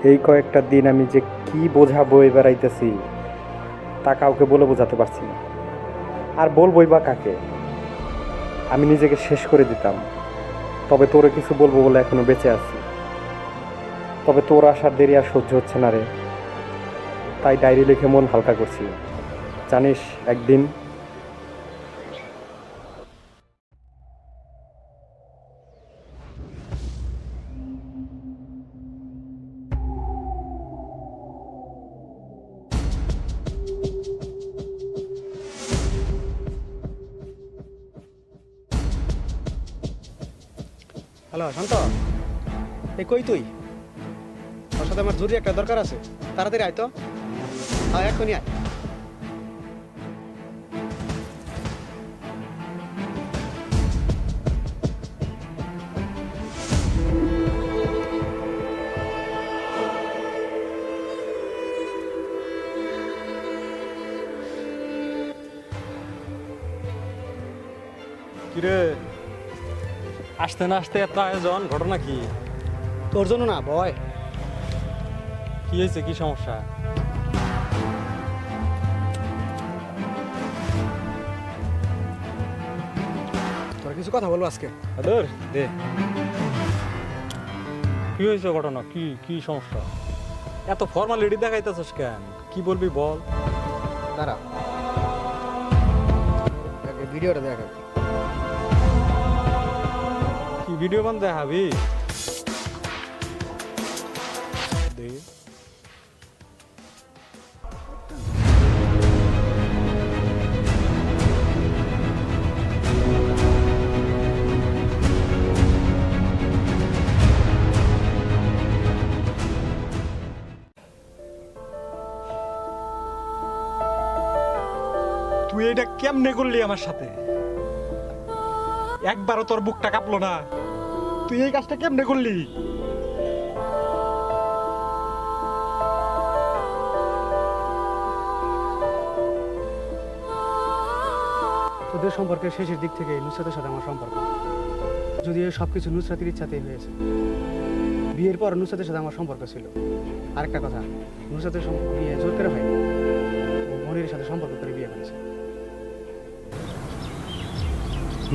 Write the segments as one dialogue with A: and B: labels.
A: এই কয়েকটা দিন আমি যে কি বোঝা বয়ে বেড়াইতেছি তা কাউকে বলে বোঝাতে পারছি না। আর বলবোই বা কাকে? আমি নিজেকে শেষ করে দিতাম, তবে তোরে কিছু বলবো বলে এখনো বেঁচে আছি। তবে তোর আসার দেরি আর সহ্য হচ্ছে না রে, তাই ডায়েরি লিখে মন হালকা করছি। জানিস, একদিন
B: হ্যালো শান্ত, এই কই তুই? তোর সাথে আমার জরুরি একটা দরকার আছে, তাড়াতাড়ি আয় তো। হ্যাঁ, এখনই আয়।
C: কিরে, আসতে না আসতে এত আয়োজন, ঘটনা কি?
B: তোর জন্য না ভয়।
C: কি হয়েছে, কি সমস্যা?
B: তোর কিছু কথা বলবো আজকে।
C: আদর দে। কি হয়েছে ঘটনা, কি কি সমস্যা? এত ফর্মালিটি দেখাইতেছস কেন? কি বলবি বল।
B: দাঁড়া, আগে ভিডিওটা দেখ আগে।
C: কি ভিডিও বান দেখাবি? দে। তুই এটা কেমনে করলি আমার সাথে? একবারও তোর বুকটা কাঁপলো না? তুই এই কাজটা কেমনে করলি?
B: তোদের সম্পর্কের শেষের দিক থেকে নুসরাতের সাথে আমার সম্পর্ক, যদিও সবকিছু নুসরাতের ইচ্ছাতেই হয়েছে। বিয়ের পর নুসরাতের সাথে আমার সম্পর্ক ছিল। আরেকটা কথা, নুসরাতের বিয়ে জোর করে হয়নি, ও মনিরের সাথে সম্পর্ক করে বিয়ে করেছে।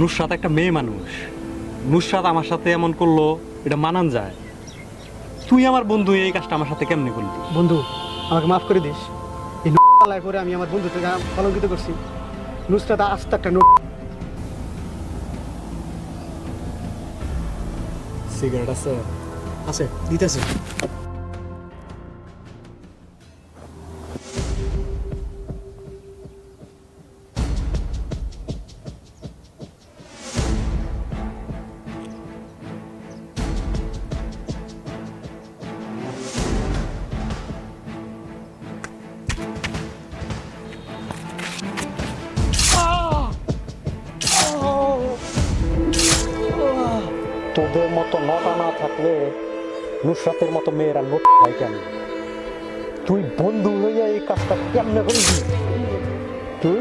C: নুসরাত একটা মেয়ে মানুষ, নুসরাত আমার সাথে এমন করলো, এটা মানান যায়? তুই আমার বন্ধু, এই কাজটা আমার সাথে কেমনে করলি?
B: বন্ধু, আমাকে মাফ করে দিস। এই পালায় করে আমি আমার বন্ধুকে কলঙ্কিত করছি। নুসরাত আস্ত একটা নোট।
C: সিগারেট আছে?
B: আছে, দিতেছে।
A: তোদের মতো নটা না থাকলে নুসরাতের মতো মেয়েরা নোট হয় কেন? তুই বন্ধু হইয়া এই কাজটা কেমনে করলি? তুই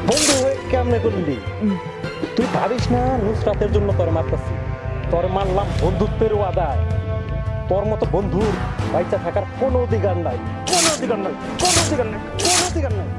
A: বন্ধু হয়ে কেমনে করলি? তুই ভাবিস না নুসরাতের জন্য তোর মারতেছি? তোর মারলাম বন্ধুত্বের আদায়। তোর মতো বন্ধুর বাইচা থাকার কোনো অধিকার নাই, কোনো অধিকার নাই, কোনো অধিকার নাই, কোনো অধিকার নাই।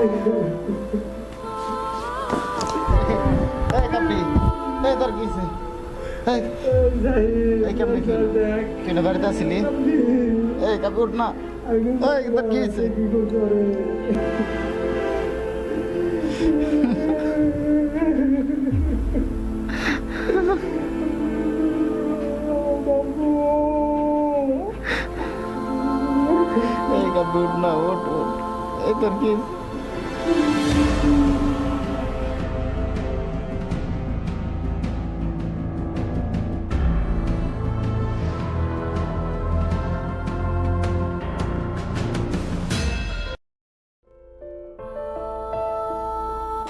D: এই কাপড়ি এই তোর কি হইছে? এই কেমনে কি হলো? তুই না বাড়িতে আসিলি? এই কাপড় উঠ না। এই তোর কি হয়েছে? এই কাপড় উঠ না, ওঠ ওঠ। এই তোর কি হয়েছে?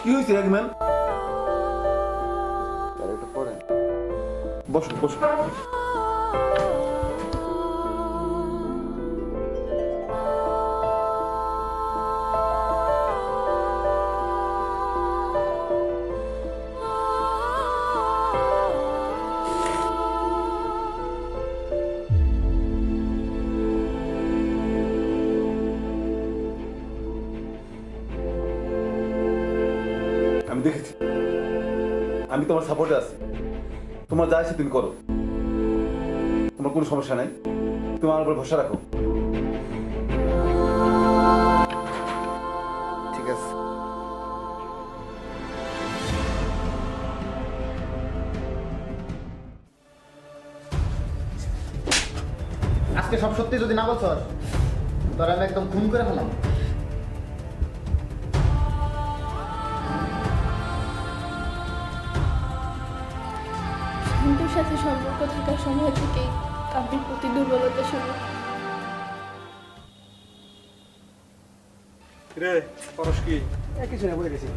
E: কি হয়েছে রাগম্যান? বসো বসো। আমি দেখেছি, আমি তোমার সাপোর্টে আছি। তোমার যা আছে তুমি করো, তোমার কোনো সমস্যা নাই। তুমি আমার উপর ভরসা রাখো।
D: ঠিক আছে। আজকে সব সত্যি যদি না বলছ, তোর আমি একদম খুন করে ফেলাম।
F: শান্তর সাথে সম্পর্ক থাকার সময় থেকেই কাব্যের প্রতি দুর্বলতা শুরু।
C: রে পরশ কি
B: কিছু না, বলে গেছি।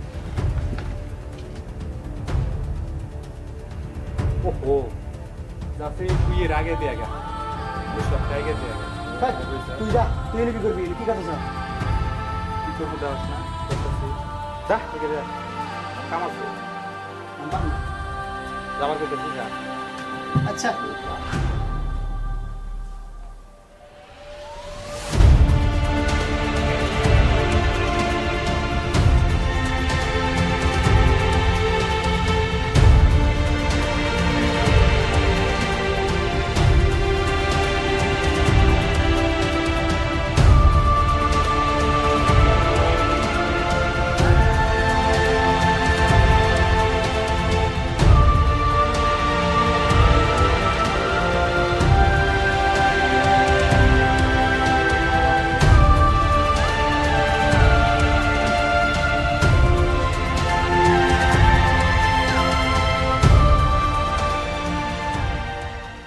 C: ওহো যাতে তুই এর আগে দিয়ে গা সব জায়গায় দিয়ে গা
B: তুই যা, তুই এনে কি করবি? কি কাজ আছে?
C: কি করবো দেওয়াস না করতেছি যা একে যা কাম আছে যাবার করতেছি যা
B: আচ্ছা,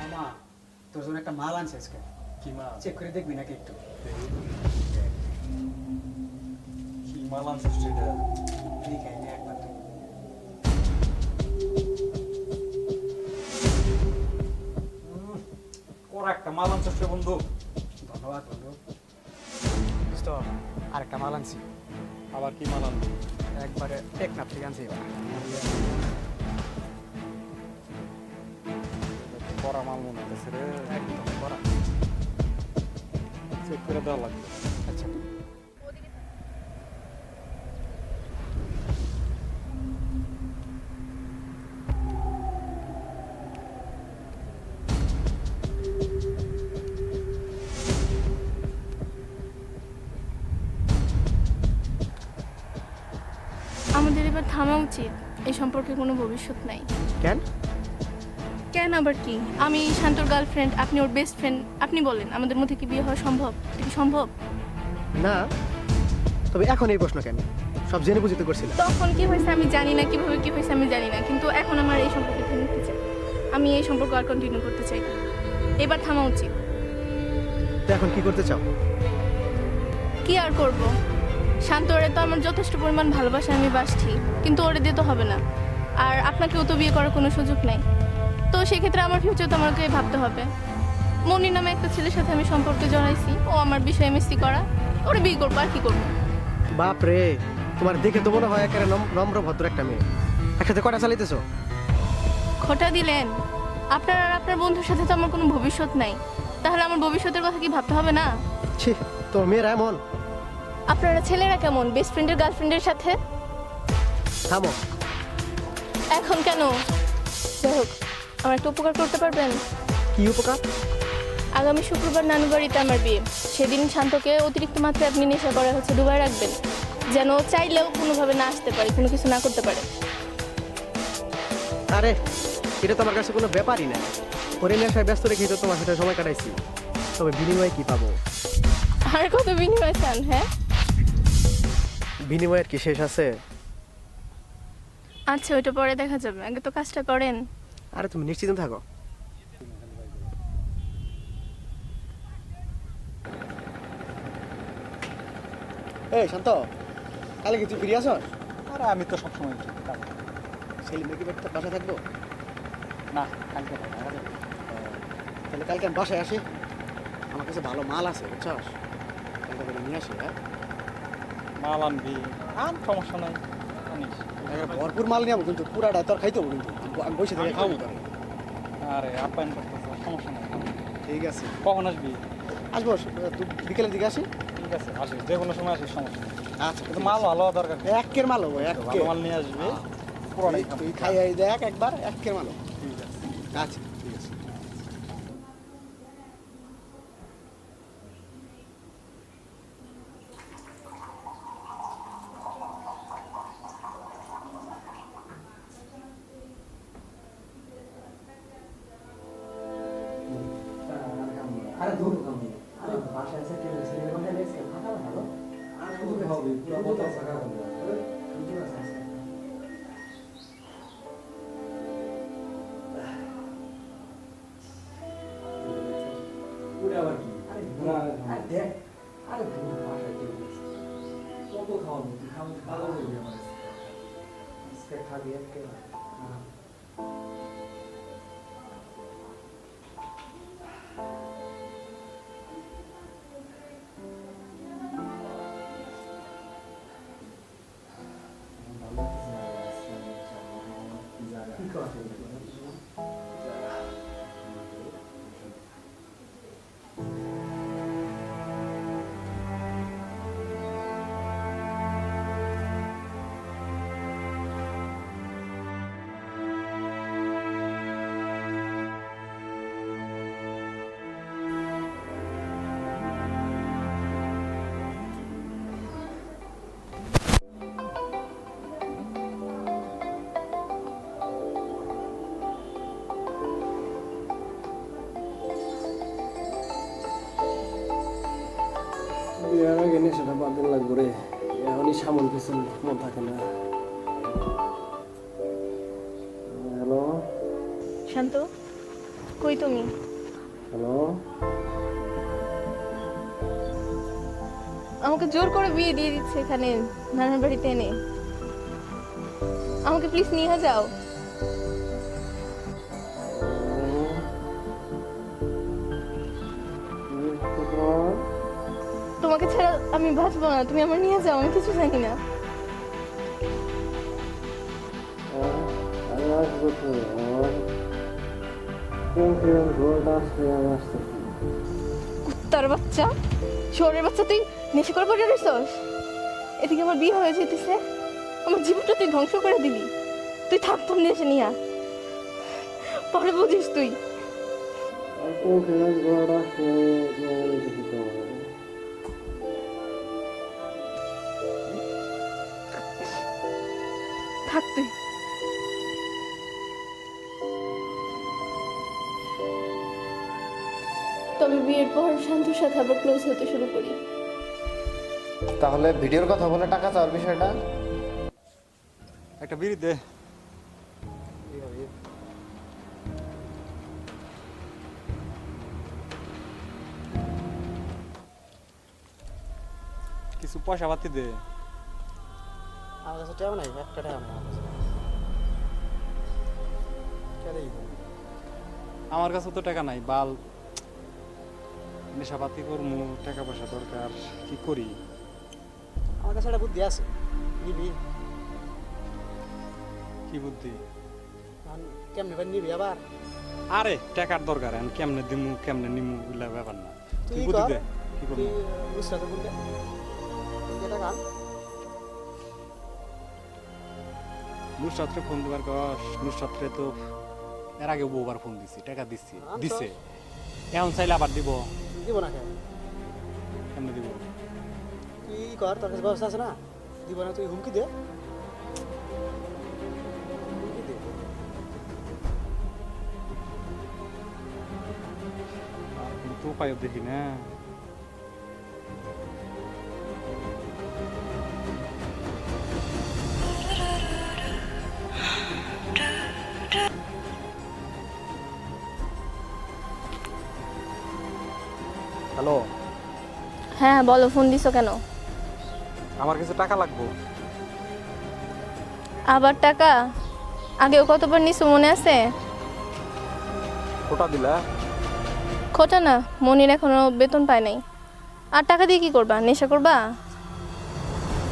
B: মামা তোর জন্য একটা মাল আনছে আজকে।
C: কি মাল
B: চেক করে দেখবি নাকি একটু?
C: কি মাল আনছিস সেটা
B: ঠিক আছে, নে একবার তুই।
C: ওরা একটা মাল আনছিস রে বন্ধু
B: ধন্যবাদ বন্ধু। দোস্ত, আরেকটা মাল আনছি।
C: আবার কি মাল আনবি
B: একবারে টেকনাফ থেকে আনছি এবার।
C: করা মাল মনে হচ্ছে রে
B: একদম করা।
C: চেক করে দেওয়া লাগবে
B: আচ্ছা,
F: আমাদের এবার থামা উচিত। এই সম্পর্কে কোনো ভবিষ্যৎ নাই।
B: কেন?
F: কেন আবার কি? আমি শান্তর গার্লফ্রেন্ড, আপনি ওর বেস্ট ফ্রেন্ড। আপনি বলেন আমাদের মধ্যে কি বিয়ে হওয়া সম্ভব? এটা কি সম্ভব?
B: না, তবে এখন এই প্রশ্ন কেন? সব জেনে বুঝতে করছিলাম।
F: তখন কি হয়েছে আমি জানি না, কিভাবে কি হয়েছে আমি জানি না, কিন্তু এখন আমার এই সম্পর্কে থামতে চাই। আমি এই সম্পর্ক আর কন্টিনিউ করতে চাই না। এবার থামা উচিত।
B: তো এখন কি করতে চাও?
F: কি আর করব? শান্ত ওরে তো আমার যথেষ্ট পরিমাণ ভালোবাসা আমি বাসছি, কিন্তু ওরে দিয়ে তো হবে না। আর আপনাকেও তো বিয়ে করার কোনো সুযোগ নাই। তো সেক্ষেত্রে আমার ফিউচার তো আমাকে ভাবতে হবে। মনির নামে একটা ছেলের সাথে আমি সম্পর্কে জড়াইছি, ও আমার বিষয়ে এমএসসি করা, ওরে বিয়ে করবো, আর কি করবো?
B: বাপ রে, তোমার দেখে তো মনে হয় একেবারে নম্র ভদ্র একটা মেয়ে। একসাথে কটা চালাইতেছো?
F: খোটা দিলেন? আপনার আর আপনার বন্ধুর সাথে তো আমার কোনো ভবিষ্যৎ নাই, তাহলে আমার ভবিষ্যতের কথা কি ভাবতে হবে না?
B: ছি, তোর মেয়েরা এমন।
F: আপনারা ছেলেরা কেমন বেস্ট ফ্রেন্ডের গার্লফ্রেন্ডের সাথে?
B: থামো।
F: এখন কেন? যাই হোক, আমার একটা উপকার করতে পারবেন?
B: কি উপকার?
F: আগামী শুক্রবার নানু বাড়িতে আমার বিয়ে। সেদিন শান্তকে অতিরিক্ত মাত্রায় আপনি নেশা করা হচ্ছে ডুবাই রাখবেন, যেন চাইলেও কোনোভাবে না আসতে পারে, কোনো কিছু না করতে পারে।
B: আরে এটা তো আমার কাছে কোনো ব্যাপারই না। ওরে নেশায় ব্যস্ত রেখেই তো তোমার সাথে সময় কাটাইছি। তবে বিনিময়ে কি পাবো?
F: আর কত বিনিময় চান? হ্যাঁ,
B: বিনিময়ের কি শেষ আছে?
F: আচ্ছা ওইটা পরে দেখা যাবে, আগে তো কাজটা করেন।
B: আরে তুমি নিশ্চিন্ত থাকো। এই শান্ত, কালে কি তুই ফিরে আসস?
C: আরে আমি তো সবসময়
B: সেলিম নাকি বাসায় থাকবো?
C: না, কালকে
B: তাহলে কালকে আমি বাসায় আসি। আমার কাছে ভালো মাল আছে বুঝছস, কালকে করে নিয়ে আসি। হ্যাঁ,
C: মাল আনবি, আন, সমস্যা নাই, আনিস।
B: ভরপুর মাল নিয়ে কিন্তু পুরাটা তোর খাইতে হবে, কিন্তু আমি বসে থেকে খাবো তোরে।
C: আরে আপ্যায়ন করতেছ, সমস্যা নাই।
B: ঠিক আছে,
C: কখন আসবি?
B: আসবো। তুই বিকেলের দিকে আসি।
C: ঠিক আছে, আসিস, যে কোনো সময় আসিস, সমস্যা নেই।
B: আচ্ছা,
C: কিন্তু মাল ভালো হওয়া দরকার।
B: একের মাল হবো,
C: ভালো মাল নিয়ে আসবি, পুরোটাই খাবো।
B: তুই খাই দেখ একবার, একের মাল হবো।
C: ঠিক আছে।
B: আচ্ছা ঠিক আছে।
G: আরে দূর কামি আরে ভাষা আছে কি আছে এর মধ্যে লেখছে কথা ভালো আর শুধু হবে পুরো কথা থাকা হবে শুধু আছে পুরো আবার কি আরে আরে দেখ আরে দূর ভাষা কি কত খাওয়াবো তুই খাওয়া ভালো করবি আমার আজকে খাবি আজকে বিয়ার আগে নেশাটা বাদ দিন লাগবে রে, এখনই সামন কিছু মন থাকে না। হ্যালো
F: শান্ত, কই তুমি?
G: হ্যালো,
F: আমাকে জোর করে বিয়ে দিয়ে দিচ্ছে এখানে নানার বাড়িতে এনে। আমাকে প্লিজ নিয়ে যাও। তোমাকে ছাড়া আমি বাঁচবো না, তুমি আমার নিয়ে যাও, আমি কিছু জানি না।
G: আমি আসবো তো, আমার কোন কিরম ঘোরটা আসলে আমি আসতেছি।
F: কুত্তার বাচ্চা, শহরের বাচ্চা, তুই নেশা করে পড়ে রইছস। এদিকে আমার বিয়ে হয়ে যেতেছে, আমার জীবনটা তুই ধ্বংস করে দিলি। তুই থাকতাম নেশা নিয়া, পরে বুঝিস তুই।
G: আর কোন কিরম ঘোরটা আসলে আমি দেখতে পাবো।
F: থাক তুই। তবে বিয়ের পর শান্তর সাথে আবার ক্লোজ হতে শুরু করি।
D: তাহলে ভিডিওর কথা বলে টাকা চাওয়ার বিষয়টা?
C: একটা বিড়ি দে। কিছু পয়সা পাতি দে।
B: আমার কাছে টাকা নাই, একটা টাকা আমার কাছে।
C: আমার কাছে তো টাকা নাই, বাল নেশাপাতি করমু, টাকা পয়সা দরকার, কি করি?
B: আমার কাছে একটা বুদ্ধি আছে, নিবি?
C: কি বুদ্ধি?
B: কেমনে ভাই নিবি আবার?
C: আরে টাকার দরকার, আমি কেমনে দিমু কেমনে নিমু ওগুলা ব্যাপার না।
B: তুই
C: তুই বুদ্ধি
B: কর,
C: দে, কি করবো?
B: তুই বুঝতে বলবে
C: নুসরাতরে ফোন দিবার কস, নুসরাতরে তো এর আগে বহুবার ফোন দিছি, টাকা দিছি, দিছে। এখন চাইলে আবার দিব,
B: দিব না কেন
C: কেমনে দিব?
B: তুই কর, তোর কাছে ব্যবস্থা আছে না? দিব না, তুই হুমকি দে। হুমকি দে।
C: আর কোনো তো উপায় দেখি না। হ্যালো,
F: হ্যাঁ বলো, ফোন দিছো কেন?
C: আমার কিছু টাকা লাগবে।
F: আবার টাকা? আগেও কতবার নিছো মনে আছে?
C: কোটা দিলা?
F: খোটা না, মনির এখনো বেতন পায় নাই। আর টাকা দিয়ে কি করবা? নেশা করবা?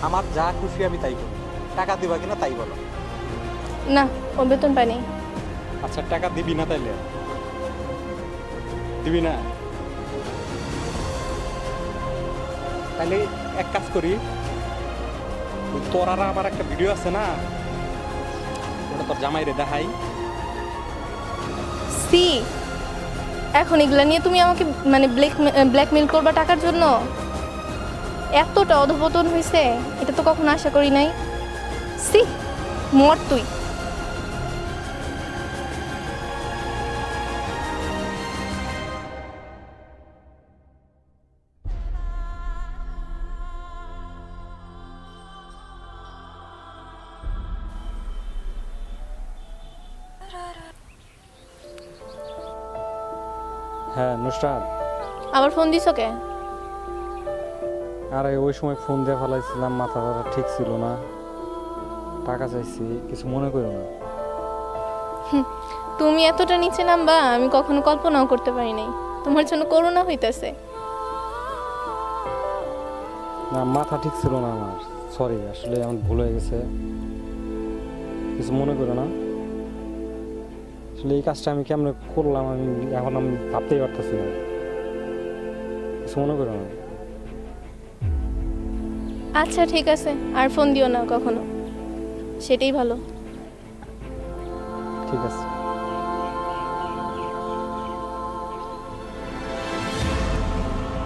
C: আমার যা খুশি আমি তাই করি, টাকা দিবা কিনা তাই বলো।
F: না, ও বেতন পায় নাই।
C: আচ্ছা টাকা দিবি না তাইলে? দিবি না? তাহলে এক কাজ করি, তোর আর আমার একটা ভিডিও আছে না, ওটা তোর জামাইরে দেখাই।
F: সি, এখন এগুলা নিয়ে তুমি আমাকে মানে ব্ল্যাকমেল করবা টাকার জন্য? এতটা অধপতন হয়েছে, এটা তো কখনো আশা করি নাই। সি, মর তুই।
C: হ্যাঁ নুসরাত,
F: আবার ফোন দিছো কে?
C: আরে ওই সময় ফোন দিয়ে ফেলাইছিলাম, মাথা ব্যথা ঠিক ছিল না, টাকা চাইছি, কিছু মনে করো না।
F: তুমি এতটা নিচে নামবা আমি কখনো কল্পনাও করতে পারি নাই। তোমার জন্য করোনা হইতাছে।
C: না মাথা ঠিক ছিল না আমার, সরি, আসলে আমার ভুল হয়ে গেছে, কিছু মনে করো না। আসলে এই কাজটা আমি কেমন করলাম আমি এখন আমি ভাবতেই পারতেছি না, কিছু মনে করো না।
F: আচ্ছা ঠিক আছে, আর ফোন দিও না কখনো, সেটাই ভালো।
C: ঠিক আছে।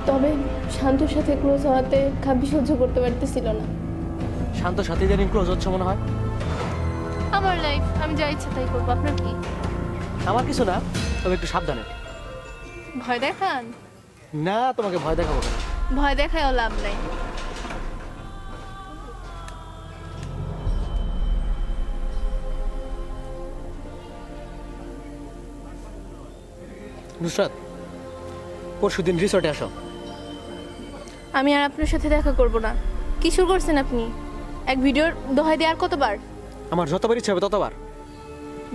F: তবে শান্তর সাথে ক্লোজ হওয়াতে খাবি সহ্য করতে পারতেছিল না।
B: শান্ত সাথে ইদানিং ক্লোজ হচ্ছে মনে হয়।
F: আমার লাইফ, আমি যা ইচ্ছা তাই করবো, আপনার কি?
B: আমার কিছু না, তবে একটু সাবধানে।
F: ভয় দেখান?
B: না, তোমাকে ভয় দেখাবো কেন?
F: ভয় দেখায়ও লাভ নাই।
B: নুসরাত, পরশুদিন রিসোর্টে আসো।
F: আমি আর আপনার সাথে দেখা করব না। কি শুরু করছেন আপনি? এক ভিডিওর দোহাই দিয়ে আর কতবার?
B: আমার যতবার ইচ্ছা হবে ততবার।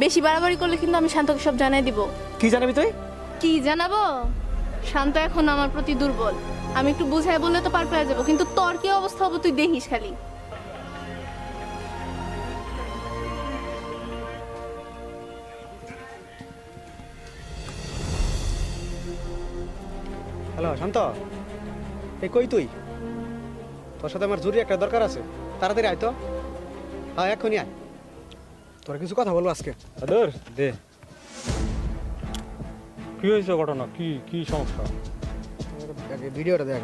F: বেশি বাড়াবাড়ি করলে কিন্তু আমি শান্তকে সব জানাই দিব।
B: কি জানাবি তুই?
F: কি জানাবো? শান্ত এখন আমার প্রতি দুর্বল। আমি একটু বুঝাই বললে তো পার পেয়ে যাবো, কিন্তু তোর কি অবস্থা হবে তুই দেখিস খালি।
B: হ্যালো শান্ত, এই কই তুই? তোর সাথে আমার জরুরি একটা দরকার আছে, তাড়াতাড়ি আয় তো। হ্যাঁ এক্ষুনি আয়, তোর কিছু কথা বলবো আজকে।
C: আদর দে, কি হয়েছে ঘটনা, কি কি সমস্যা?
B: আগে ভিডিওটা দেখ।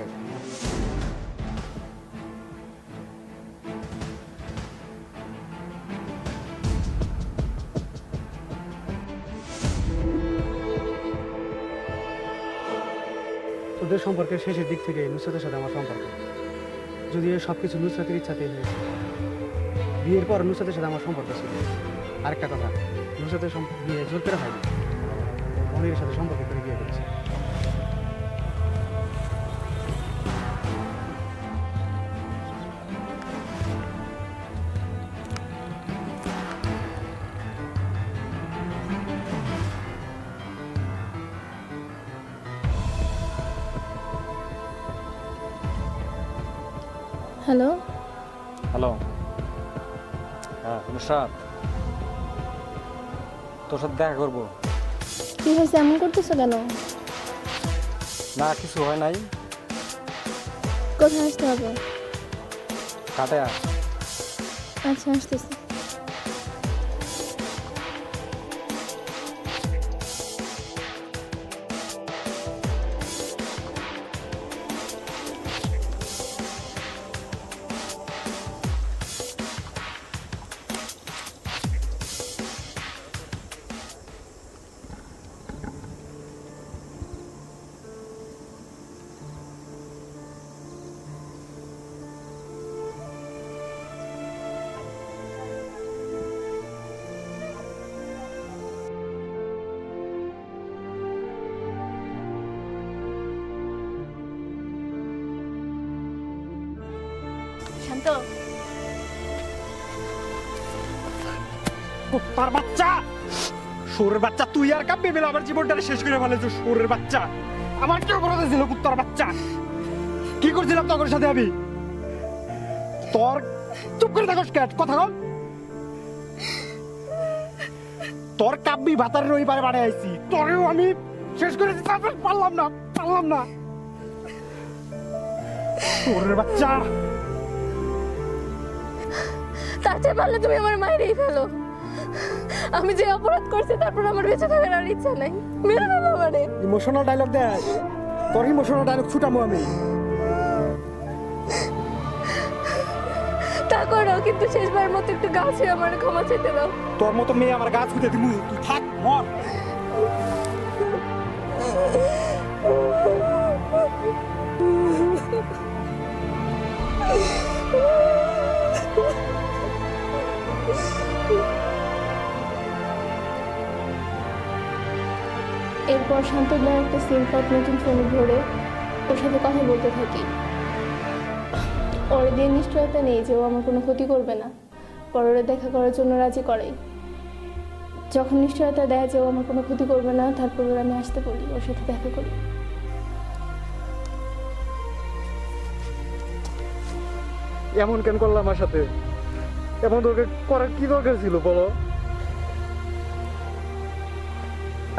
B: তোদের সম্পর্কের শেষের দিক থেকে নুসরাতের সাথে আমার সম্পর্ক, যদি সব কিছু নুসরাতের ইচ্ছাতেই হয়েছে। বিয়ের পর নুসরাতের সাথে আমার সম্পর্ক ছিল। আরেকটা কথা, নুসরাতের বিয়ে জোর করে হয়নি, মনির সাথে সম্পর্ক করে বিয়ে করেছে।
F: হ্যালো,
C: হ্যালো, হ্যাঁ নুসরাত, তোর সাথে দেখা করবো।
F: কি হয়েছে এমন করতেছো কেন?
C: না কিছু হয় নাই।
F: কোথায় আসতে হবে?
C: খাটে আয়।
F: আচ্ছা আসতেছি। শান্ত,
A: কুত্তার বাচ্চা, সুরের বাচ্চা, তুই আর কাঁপবি বেলা আমার জীবনটা শেষ করে ফেলেছ। সুরের বাচ্চা, আমার কি অপরাধ ছিল? কুত্তার বাচ্চা, কি করছিলাম তোর সাথে আমি? তোর চুপ করে থাকস ক্যাট, কথা বল। তোর কাব্যি ভাতারের ওই পারে বাড়ে আইছি, তোরেও আমি শেষ করেছি, তারপর পারলাম না। সুরের বাচ্চা,
F: তার চেয়ে পারলে তুমি আমার মায়েরই ফেলো। আমি যে অপরাধ করছি তারপর আমার বেঁচে থাকার আর ইচ্ছা নাই, মেরে ফেলো আমারে।
A: ইমোশনাল ডায়লগ দেয়, তোর ইমোশনাল ডায়লগ ছুটামো আমি।
F: তা করো, কিন্তু শেষবার মতো একটু গাছে আমার ক্ষমা চাইতে দাও।
A: তোর মতো মেয়ে আমার গাছ খুঁজে দিমু, তুই থাক মর।
F: এরপর শান্তদার একটা সিম কার্ড নতুন ফোনে ভরে ওর সাথে কথা বলতে থাকি। ওর দিয়ে নিশ্চয়তা নেই যে ও আমার কোনো ক্ষতি করবে না, পরে দেখা করার জন্য রাজি করাই। যখন নিশ্চয়তা দেয় যে ও আমার কোনো ক্ষতি করবে না, তারপর আমি আসতে বলি, ওর সাথে দেখা করি।
A: এমন কেন করলাম আমার সাথে? এমন তোকে করার কি দরকার ছিল বলো?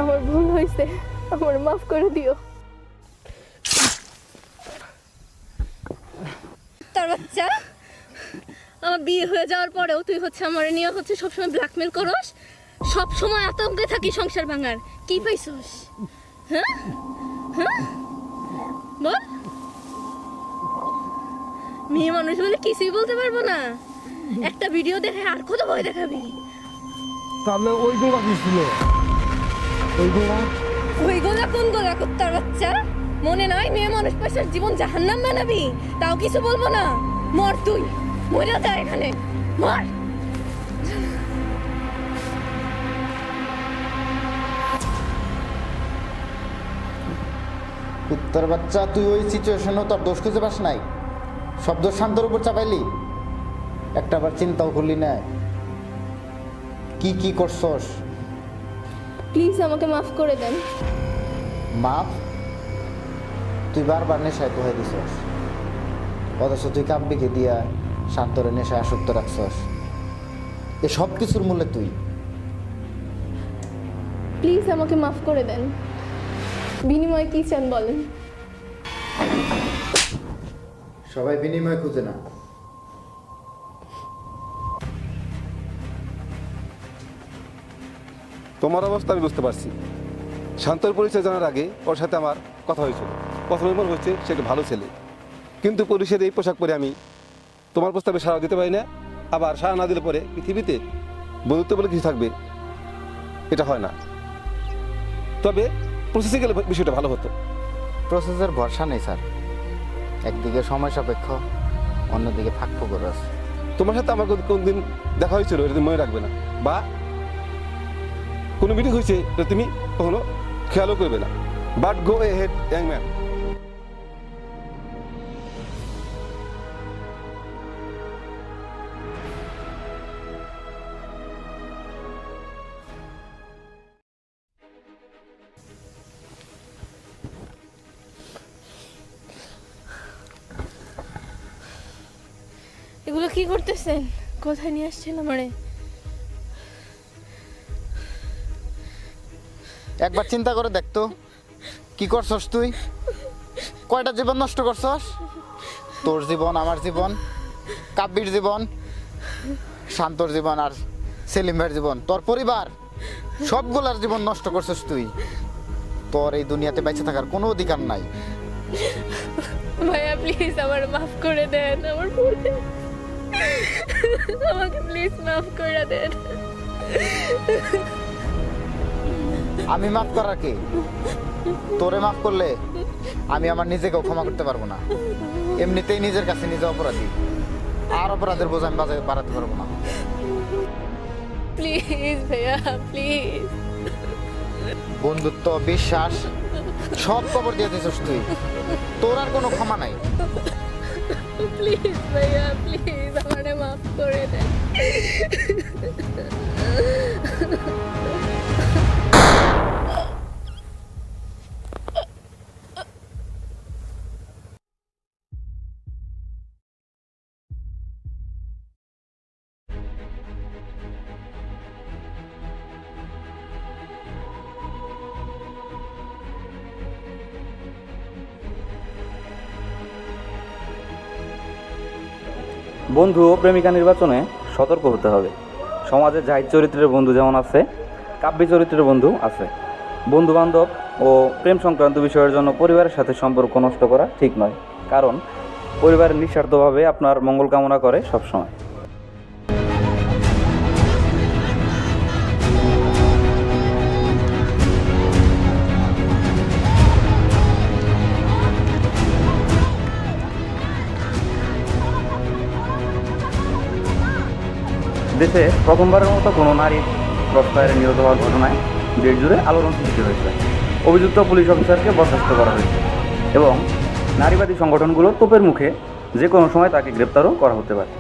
F: আমার ভুল হয়েছে, আমার মাফ করে দিও। তার বাচ্চা, আমার বিয়ে হয়ে যাওয়ার পরেও তুই আমার নিয়ে সবসময় ব্ল্যাকমেল করস, সবসময় আতঙ্কে থাকি সংসার ভাঙার। কি পাইছস? হ্যাঁ হ্যাঁ বল। মেয়ে মানুষ বলে কিছুই বলতে পারবো না, একটা ভিডিও দেখে আর কত ভয় দেখাবি?
A: তাহলে ওইগুলো কি ছিল?
F: ওইগুলা কোন গোলা কুত্তার বাচ্চা? মনে নাই মেয়ে মানুষ পয়সার জীবন জাহান্নাম বানাবি? তাও কিছু বলবো না, মর তুই, মরে যা এখানে, মর।
D: কুত্তার বাচ্চা, তুই ওই সিচুয়েশনেও তোর দোষ খুঁজে পাস নাই? সব দোষ শান্তর উপর চাপাইলি, একটাবার চিন্তাও করলি না কি করছস?
F: প্লিজ আমাকে মাফ করে দেন।
D: মাপ? তুই বারবার নেশায় পোহাই দিছস, অথচ তুই কাব্যিকে দিয়া শান্তরে নেশায় আসক্ত রাখছস। এ সব কিছুর মূলে তুই।
F: প্লিজ আমাকে মাফ করে দেন। বিনিময়ে কি চান বলেন?
D: সবাই বিনিময় খুঁজে না।
E: তোমার অবস্থা আমি বুঝতে পারছি। শান্তর পরিচয় জানার আগে ওর সাথে আমার কথা হয়েছিল। প্রথমে মনে হচ্ছে সে একটা ভালো ছেলে, কিন্তু পুলিশের এই পোশাক পরে আমি তোমার প্রস্তাবে সাড়া দিতে পারি না। আবার সাড়া না দিলে পরে পৃথিবীতে বন্ধুত্ব বলে কিছু থাকবে, এটা হয় না। তবে প্রসেসে গেলে বিষয়টা ভালো হতো।
D: প্রসেসের ভরসা নেই স্যার, একদিকে সময় সাপেক্ষ, অন্যদিকে ফাঁক ফোকর আছে।
E: তোমার সাথে আমার কোনদিন দেখা হয়েছিল এটা তুমি মনে রাখবে না, বা কোনো মিটিং হয়েছে এটা তুমি কখনো খেয়ালও করবে না। But go A head young man.
F: এগুলো কি করতেছেন? কোথায় নিয়ে আসছেন আমারে?
D: একবার চিন্তা করে দেখতো কি করছস তুই? কয়টা জীবন নষ্ট করছস? তোর জীবন, আমার জীবন, কাব্যির জীবন, শান্তর জীবন আর সেলিম ভাইয়ের জীবন, তোর পরিবার সবগুলার জীবন নষ্ট করছিস তুই। তোর এই দুনিয়াতে বেঁচে থাকার কোনো অধিকার নাই।
F: ভাইয়া প্লিজ আমার মাফ করে দেন, আমার ভুল আমাকে প্লিজ মাফ করে দেন।
D: আমি মাফ করার কি? তোরে মাফ করলে আমি আমার নিজেকেও ক্ষমা করতে পারবো না। এমনিতেই নিজের কাছে নিজে অপরাধী, আর অপরাধের বোঝা আমি বাড়াতে পারবো না।
F: প্লিজ ভাইয়া প্লিজ।
D: বন্ধুত্ব, বিশ্বাস সব কবর দিয়ে দিছিস তুই। তোর আর কোনো ক্ষমা নাই।
F: প্লিজ ভাইয়া প্লিজ আমারে মাফ করে দেন।
H: বন্ধু ও প্রেমিকা নির্বাচনে সতর্ক হতে হবে। সমাজে জাহিদ চরিত্রের বন্ধু যেমন আছে, কাব্যিক চরিত্রের বন্ধু আছে। বন্ধু বান্ধব ও প্রেম সংক্রান্ত বিষয়ের জন্য পরিবারের সাথে সম্পর্ক নষ্ট করা ঠিক নয়, কারণ পরিবারের নিঃস্বার্থভাবে আপনার মঙ্গল কামনা করে সবসময়। দেশে প্রথমবারের মতো কোনো নারী ক্রসফায়ারে নিহত হওয়ার ঘটনায় দেশ জুড়ে আলোড়ন সৃষ্টি হয়েছে। অভিযুক্ত পুলিশ অফিসারকে বরখাস্ত করা হয়েছে এবং নারীবাদী সংগঠনগুলো তোপের মুখে যে কোনো সময় তাকে গ্রেপ্তারও করা হতে পারে।